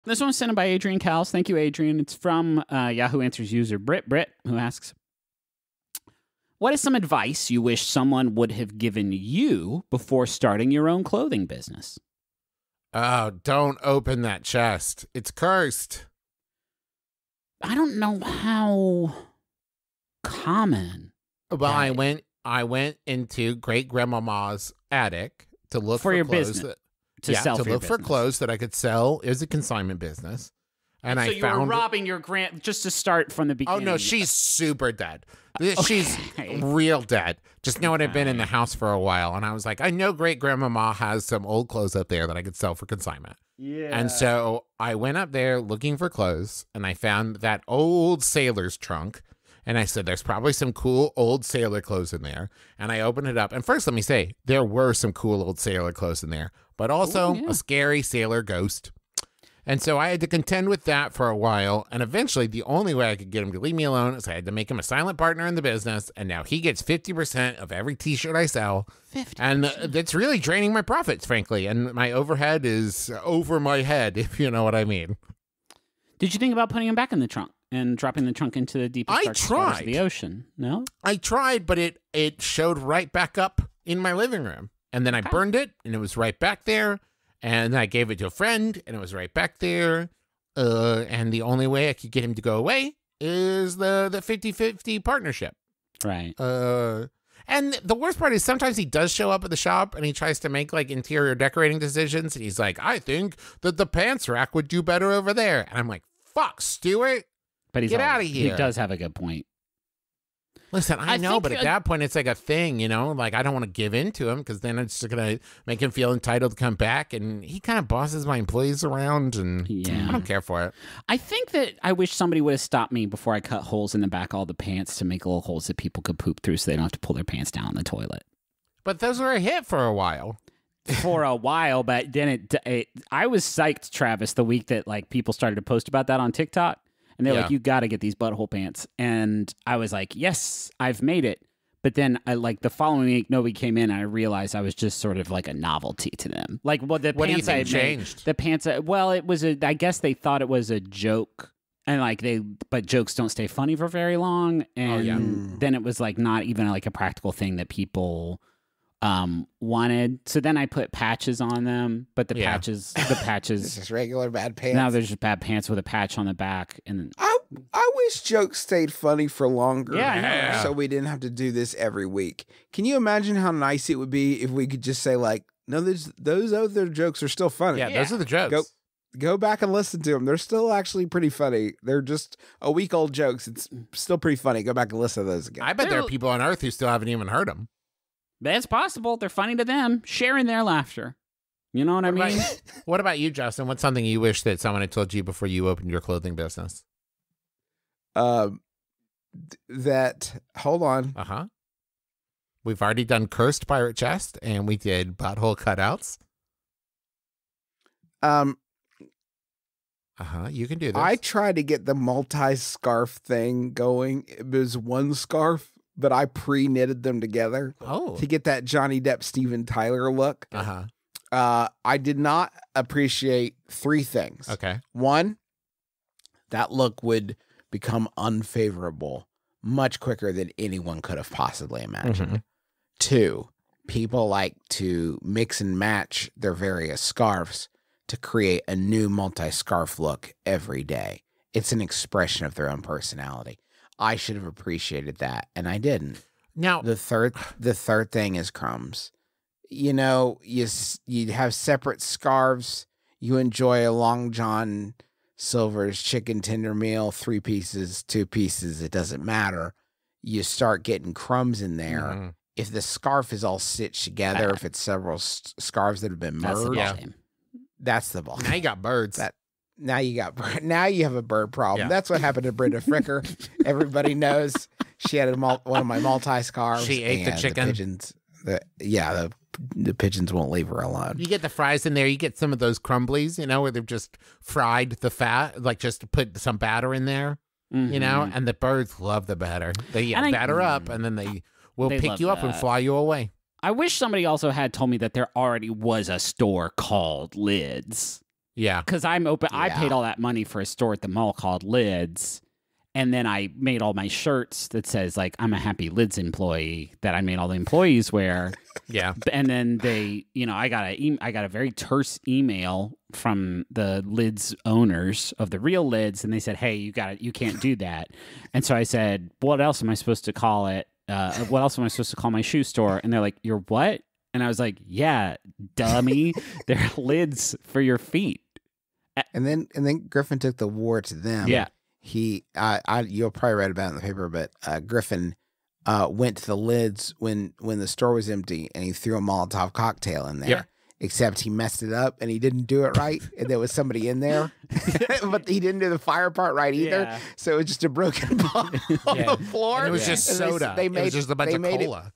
This one's sent in by Adrian Cowles. Thank you, Adrian. It's from Yahoo Answers user Brit, who asks, what is some advice you wish someone would have given you before starting your own clothing business? Oh, don't open that chest. It's cursed. I don't know how common. Well, I went into great grandmama's attic to look for your clothes business. to look for clothes that I could sell. It was a consignment business. And so I you found were robbing your just to start from the beginning. Oh no, she's super dead. Okay. She's real dead. Just know I'd been in the house for a while, and I was like, I know great grandmama has some old clothes up there that I could sell for consignment. Yeah. And so I went up there looking for clothes, and I found that old sailor's trunk. And I said, there's probably some cool old sailor clothes in there. And I opened it up. And first, let me say, there were some cool old sailor clothes in there, but also a scary sailor ghost. And so I had to contend with that for a while. And eventually, the only way I could get him to leave me alone is I had to make him a silent partner in the business. And now he gets 50% of every T-shirt I sell. 50%. And that's really draining my profits, frankly. And my overhead is over my head, if you know what I mean. Did you think about putting him back in the trunk and dropping the trunk into the deepest darkest waters of the ocean? No? I tried, but it showed right back up in my living room. And then I burned it, and it was right back there. And I gave it to a friend, and it was right back there. And the only way I could get him to go away is the 50-50 partnership. Right. And the worst part is sometimes he does show up at the shop, and he tries to make, like, interior decorating decisions. And he's like, I think that the pants rack would do better over there. And I'm like, fuck, Stuart. But get out of here. He does have a good point. Listen, I know, but at that point, it's like a thing, you know? Like, I don't want to give in to him because then it's just going to make him feel entitled to come back. And he kind of bosses my employees around, and I don't care for it. I think that I wish somebody would have stopped me before I cut holes in the back of all the pants to make little holes that people could poop through so they don't have to pull their pants down in the toilet. But those were a hit for a while. But then I was psyched, Travis, the week that like people started to post about that on TikTok. And they're like, you got to get these butthole pants. And I was like, yes, I've made it. But then the following week, nobody came in. And I realized I was just sort of like a novelty to them. Like, well, the what pants do you I think changed? The pants, well, it was I guess they thought it was a joke. And but jokes don't stay funny for very long. And then it was like not even like a practical thing that people wanted. So then I put patches on them, but the patches It's just regular bad pants. Now there's just bad pants with a patch on the back. And I wish jokes stayed funny for longer. Yeah. So we didn't have to do this every week. Can you imagine how nice it would be if we could just say like, no, those other jokes are still funny. Yeah, those are the jokes. Go back and listen to them. They're still actually pretty funny. They're just a week old jokes. It's still pretty funny. Go back and listen to those again. I bet there are people on Earth who still haven't even heard them. That's possible. They're funny to them, sharing their laughher. You know what I mean? What about you, Justin? What's something you wish that someone had told you before you opened your clothing business? Hold on. We've already done cursed pirate chest, and we did butthole cutouts. You can do this. I tried to get the multi-scarf thing going. It was one scarf, but I pre-knitted them together to get that Johnny Depp, Steven Tyler look. I did not appreciate three things. Okay. One, that look would become unfavorable much quicker than anyone could have possibly imagined. Two, people like to mix and match their various scarves to create a new multi-scarf look every day. It's an expression of their own personality. I should have appreciated that, and I didn't. Now, the third thing is crumbs. You know, you have separate scarves. You enjoy a Long John Silver's chicken tender meal, 3 pieces, 2 pieces, it doesn't matter. You start getting crumbs in there. If the scarf is all stitched together, if it's several scarves that have been merged, that's the ball. Now you got birds. Now you have a bird problem. That's what happened to Brenda Fricker. Everybody knows she had one of my multi-scarves. She ate the chicken. The pigeons, the pigeons won't leave her alone. You get the fries in there. You get some of those crumblies, you know, where they've just fried the fat, like just to put some batter in there, you know, and the birds love the batter. They batter up, and then they will pick you up and fly you away. I wish somebody also had told me that there already was a store called Lids. Yeah. Because I'm open. I Yeah. paid all that money for a store at the mall called Lids. And then I made all my shirts that says like I'm a happy Lids employee that I made all the employees wear. Yeah. And then they, I got a very terse email from the Lids owners of the real Lids, and they said, "Hey, you can't do that." And so I said, "What else am I supposed to call it? What else am I supposed to call my shoe store?" And they're like, "You're what?" And I was like, "Yeah, dummy, they're lids for your feet." And then Griffin took the war to them. Yeah. You'll probably read about it in the paper, but Griffin went to the Lids when the store was empty, and he threw a Molotov cocktail in there. Yeah. Except he messed it up and he didn't do it right, and there was somebody in there, but he didn't do the fire part right either. Yeah. So it was just a broken bottle on the floor. And it was just And soda. It was just a bunch of cola.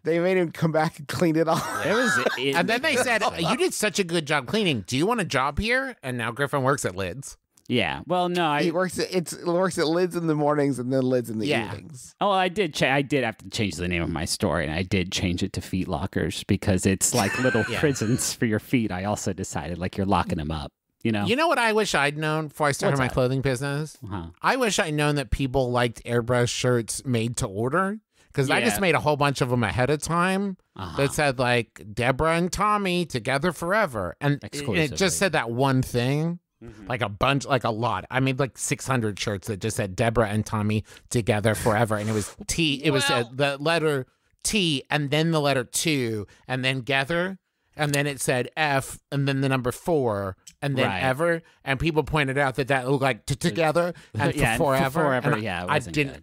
They made him come back and clean it off. And then they said, "You did such a good job cleaning. Do you want a job here?" And now Griffin works at Lids. Yeah. Well, no, He works at Lids in the mornings and then Lids in the evenings. Oh, I did have to change the name of my store, and I did change it to Feet Lockers because it's like little prisons for your feet. I also decided like you're locking them up. You know what I wish I'd known before I started my clothing business? I wish I'd known that people liked airbrush shirts made to order. Because I just made a whole bunch of them ahead of time that said, like, Deborah and Tommy together forever. And it just said that one thing, like a lot. I made like 600 shirts that just said Deborah and Tommy together forever. And it was T. It was the letter T and then the letter 2 and then together. And then it said F and then the number 4 and then ever. And people pointed out that looked like together and for forever. And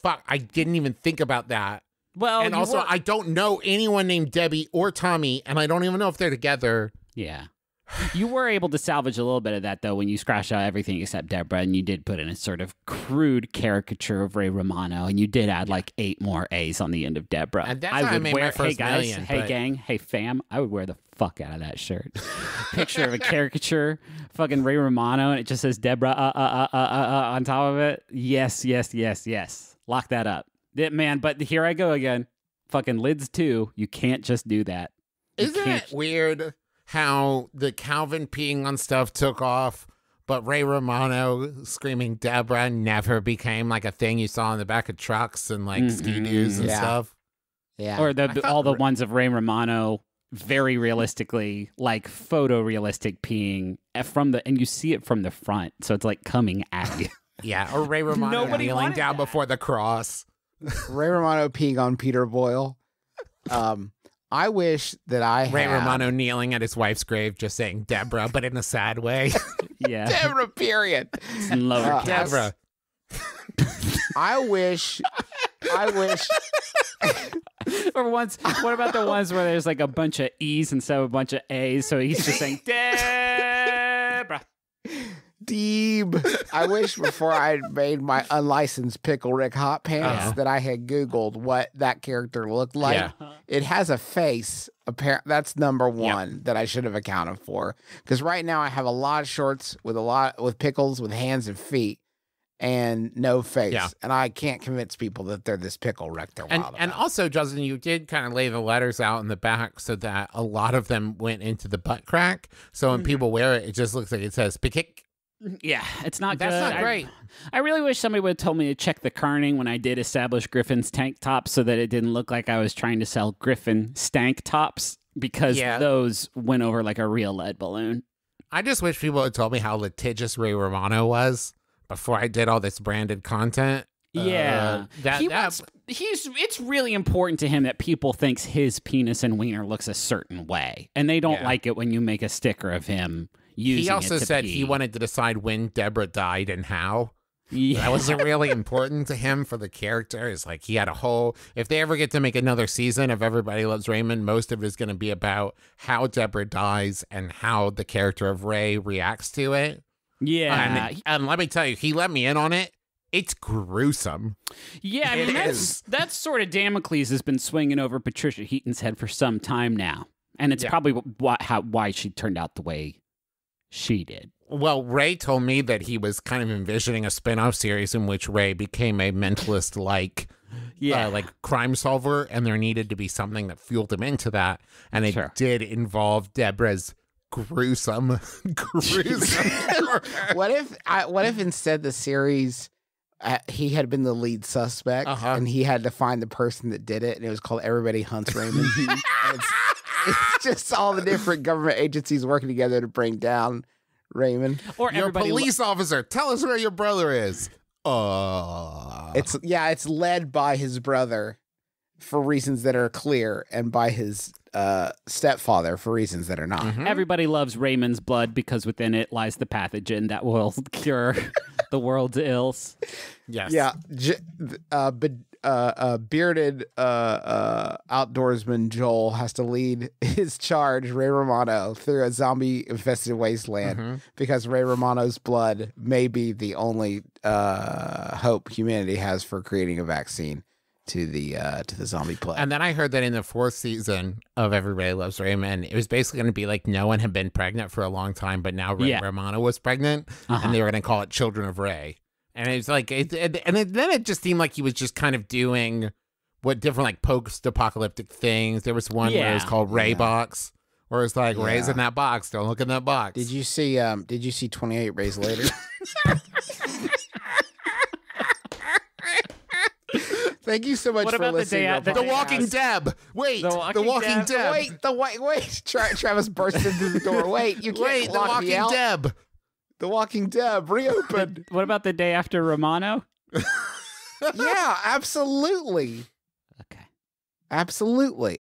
I didn't even think about that. Well, and also I don't know anyone named Debbie or Tommy, and I don't even know if they're together. Yeah. You were able to salvage a little bit of that, though, when you scratched out everything except Deborah, and you did put in a sort of crude caricature of Ray Romano, and you did add like 8 more A's on the end of Deborah. And that's how I made my first hey guys, million. Hey gang, hey fam, I would wear the fuck out of that shirt. Picture of a caricature, fucking Ray Romano, and it just says Deborah on top of it. Yes. Lock that up. Man, but here I go again. Fucking Lids 2, you can't just do that. Isn't it weird how the Calvin peeing on stuff took off, but Ray Romano screaming Deborah never became like a thing you saw in the back of trucks and like ski-doos and stuff? Yeah. Or all the ones of Ray Romano very realistically, like photorealistic peeing and you see it from the front, so it's like coming at you. Yeah, or Ray Romano kneeling down before the cross. Ray Romano peeing on Peter Boyle. I wish that I had... Ray Romano kneeling at his wife's grave just saying Deborah, but in a sad way. Yeah. Deborah, period. Lower Deborah. I wish... Or what about the ones where there's like a bunch of E's instead of a bunch of A's, so he's just saying Deborah. Deeb. I wish before I made my unlicensed Pickle Rick Hot Pants that I had Googled what that character looked like. Yeah. It has a face. That's number one that I should have accounted for. Because right now I have a lot of shorts with pickles with hands and feet and no face. Yeah. And I can't convince people that they're this Pickle Rick they're wild And about. also, Justin, you did kind of lay the letters out in the back so that a lot of them went into the butt crack. So when people wear it, it just looks like it says Pickik. Yeah, it's not That's good. not great. I really wish somebody would have told me to check the kerning when I did establish Griffin's tank tops so that it didn't look like I was trying to sell Griffin stank tops, because those went over like a real lead balloon. I just wish people had told me how litigious Ray Romano was before I did all this branded content. Yeah. It's really important to him that people thinks his penis and wiener looks a certain way, and they don't like it when you make a sticker of him. He also said he wanted to decide when Deborah died and how. Yeah. That was really important to him for the character. It's like he had a whole... If they ever get to make another season of Everybody Loves Raymond, most of it is going to be about how Deborah dies and how the character of Ray reacts to it. Yeah. And let me tell you, he let me in on it. It's gruesome. Yeah, I mean, that's sort of Damocles has been swinging over Patricia Heaton's head for some time now. And it's probably why she turned out the way she did. Well, Ray told me that he was kind of envisioning a spin-off series in which Ray became a mentalist-like crime solver, and there needed to be something that fueled him into that. And it did involve Deborah's gruesome. What if instead the series he had been the lead suspect and he had to find the person that did it, and it was called Everybody Hunts Raymond. It's just all the different government agencies working together to bring down Raymond. Or You're a police officer. Tell us where your brother is. It's led by his brother for reasons that are clear, and by his stepfather for reasons that are not. Mm-hmm. Everybody loves Raymond's blood because within it lies the pathogen that will cure the world's ills. Yes. Yeah. Bearded outdoorsman Joel has to lead his charge, Ray Romano, through a zombie-infested wasteland because Ray Romano's blood may be the only hope humanity has for creating a vaccine to the zombie plague. And then I heard that in the 4th season of Everybody Loves Raymond, it was basically going to be like no one had been pregnant for a long time, but now Ray Romano was pregnant, and they were going to call it Children of Ray. And it's like, then it just seemed like he was just kind of doing what different like post-apocalyptic things. There was one where it was called Ray Box, where it's like Ray's in that box, don't look in that box. Did you see 28 Rays Later? Thank you so much for listening. The Walking Deb. Wait, The Walking Deb. Wait. Travis burst into the door. Wait, you can't lock me out. Deb. The Walking Deb reopened. What about the day after Romano? Yeah, absolutely. Okay. Absolutely.